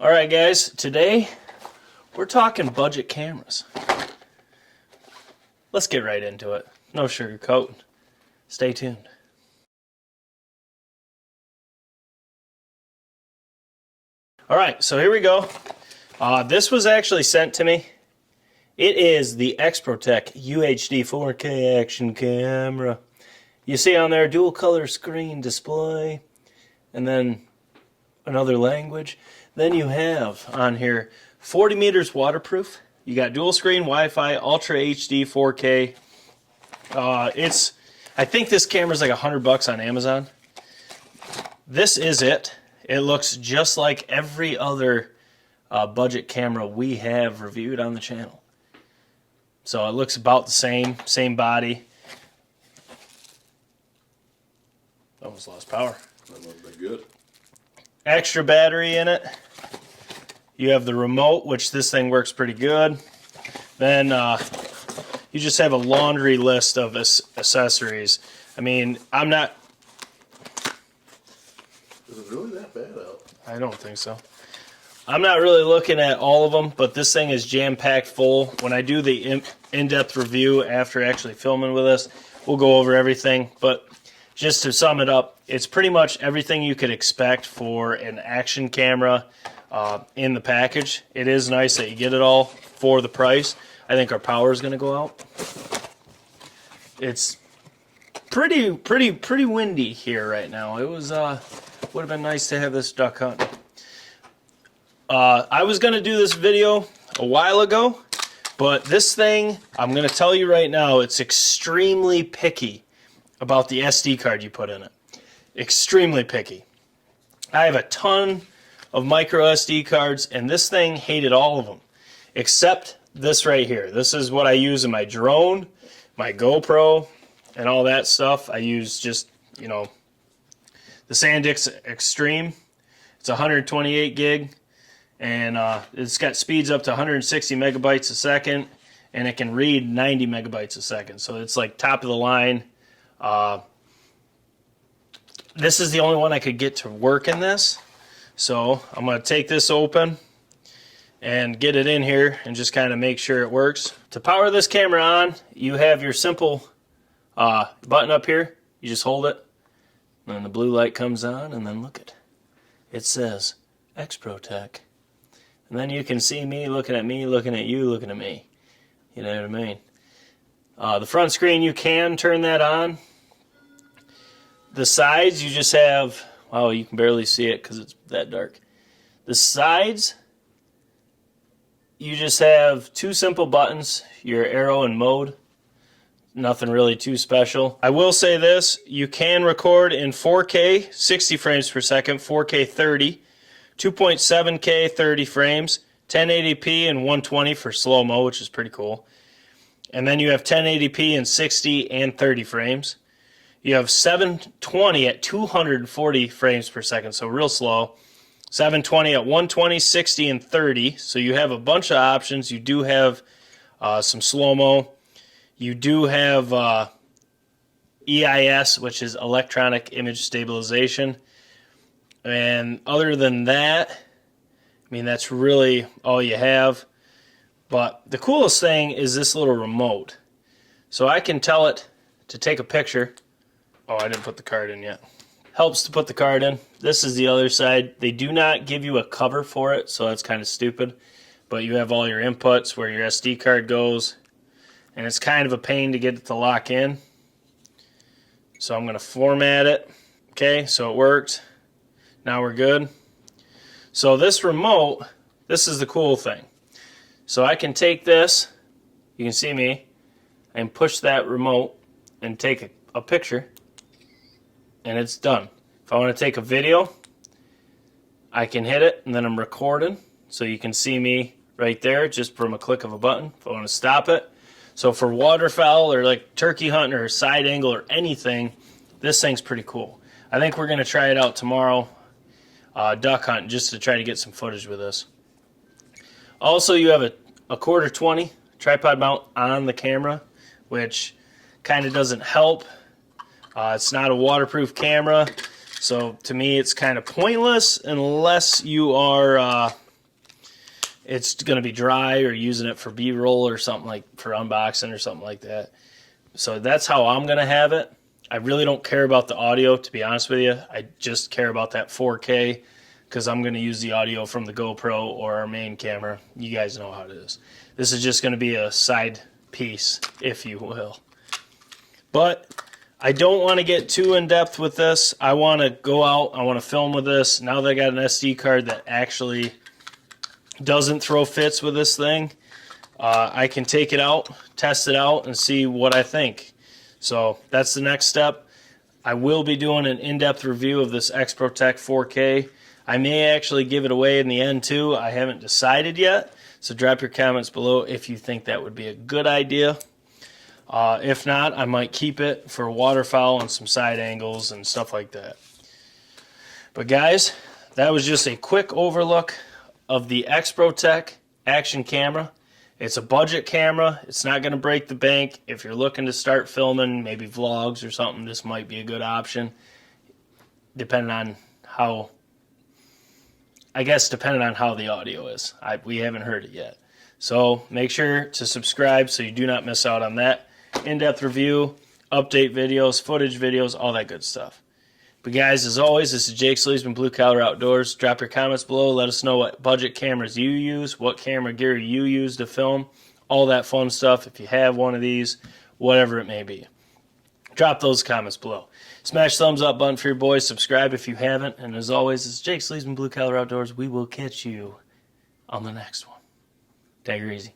Alright guys, today we're talking budget cameras. Let's get right into it. No sugarcoat. Stay tuned. Alright, so here we go. This was actually sent to me. It is the exprotrek UHD 4K action camera. You see on there, dual color screen display, and then another language. Then you have on here 40 meters waterproof. You got dual screen, Wi-Fi, Ultra HD 4K. I think this camera's like $100 on Amazon. This is it. It looks just like every other budget camera we have reviewed on the channel. So it looks about the same body. Almost lost power. That must be good. Extra battery in it. You have the remote, which this thing works pretty good. Then you just have a laundry list of accessories. I mean, I'm not... Is it really that bad out? I don't think so. I'm not really looking at all of them, but this thing is jam-packed full. When I do the in-depth review after actually filming with us, we'll go over everything. But just to sum it up, it's pretty much everything you could expect for an action camera in the package. It is nice that you get it all for the price. I think our power is going to go out. It's pretty windy here right now. It was would have been nice to have this duck hunting. I was going to do this video a while ago, but this thing, I'm going to tell you right now, it's extremely picky about the SD card you put in it. Extremely picky. I have a ton of micro SD cards, and this thing hated all of them, except this right here. This is what I use in my drone, my GoPro, and all that stuff. I use just, you know, the SanDisk Extreme. It's 128 gig, and it's got speeds up to 160 megabytes a second, and it can read 90 megabytes a second. So it's like top of the line. This is the only one I could get to work in this. So I'm going to take this open and get it in here and just kind of make sure it works. To power this camera on, you have your simple button up here. You just hold it, and then the blue light comes on, and then look it. It says exprotrek. And then you can see me, looking at you, looking at me. You know what I mean? The front screen, you can turn that on. The sides, you just have, wow, you can barely see it because it's that dark. The sides, you just have two simple buttons, your arrow and mode. Nothing really too special. I will say this, you can record in 4K, 60 frames per second, 4K 30, 2.7K 30 frames, 1080p and 120 for slow-mo, which is pretty cool. And then you have 1080p in 60 and 30 frames. You have 720 at 240 frames per second, so real slow. 720 at 120, 60, and 30. So you have a bunch of options. You do have some slow-mo. You do have EIS, which is electronic image stabilization. And other than that, I mean, that's really all you have. But the coolest thing is this little remote. So I can tell it to take a picture. Oh, I didn't put the card in yet. Helps to put the card in. This is the other side. They do not give you a cover for it, so that's kind of stupid. But you have all your inputs, where your SD card goes. And it's kind of a pain to get it to lock in. So I'm going to format it. Okay, so it worked. Now we're good. So this remote, this is the cool thing. So I can take this, you can see me, and push that remote and take a picture, and it's done. If I want to take a video, I can hit it, and then I'm recording, so you can see me right there just from a click of a button. If I want to stop it. So for waterfowl or like turkey hunting or side angle or anything, this thing's pretty cool. I think we're going to try it out tomorrow, duck hunting, just to try to get some footage with this. Also, you have a 1/4-20 tripod mount on the camera, which kind of doesn't help. It's not a waterproof camera, so to me it's kind of pointless unless you are it's going to be dry or using it for B-roll or something like for unboxing or something like that. So that's how I'm going to have it. I really don't care about the audio, to be honest with you. I just care about that 4K because I'm going to use the audio from the GoPro or our main camera. You guys know how it is. This is just going to be a side piece, if you will. But I don't want to get too in-depth with this. I want to go out. I want to film with this. Now that I got an SD card that actually doesn't throw fits with this thing, I can take it out, test it out, and see what I think. So that's the next step. I will be doing an in-depth review of this exprotrek 4K. I may actually give it away in the end too. I haven't decided yet. So drop your comments below if you think that would be a good idea. If not, I might keep it for waterfowl and some side angles and stuff like that. But guys, that was just a quick overlook of the exprotrek action camera. It's a budget camera. It's not going to break the bank. If you're looking to start filming, maybe vlogs or something, this might be a good option. Depending on how, I guess depending on how the audio is. We haven't heard it yet. So make sure to subscribe so you do not miss out on that. In-depth review, update videos, footage videos, all that good stuff. But guys, as always, this is Jake Sleasman, Blue Collar Outdoors. Drop your comments below. Let us know what budget cameras you use, what camera gear you use to film, all that fun stuff. If you have one of these, whatever it may be. Drop those comments below. Smash thumbs up button for your boys. Subscribe if you haven't. And as always, this is Jake Sleasman, Blue Collar Outdoors. We will catch you on the next one. Take her easy.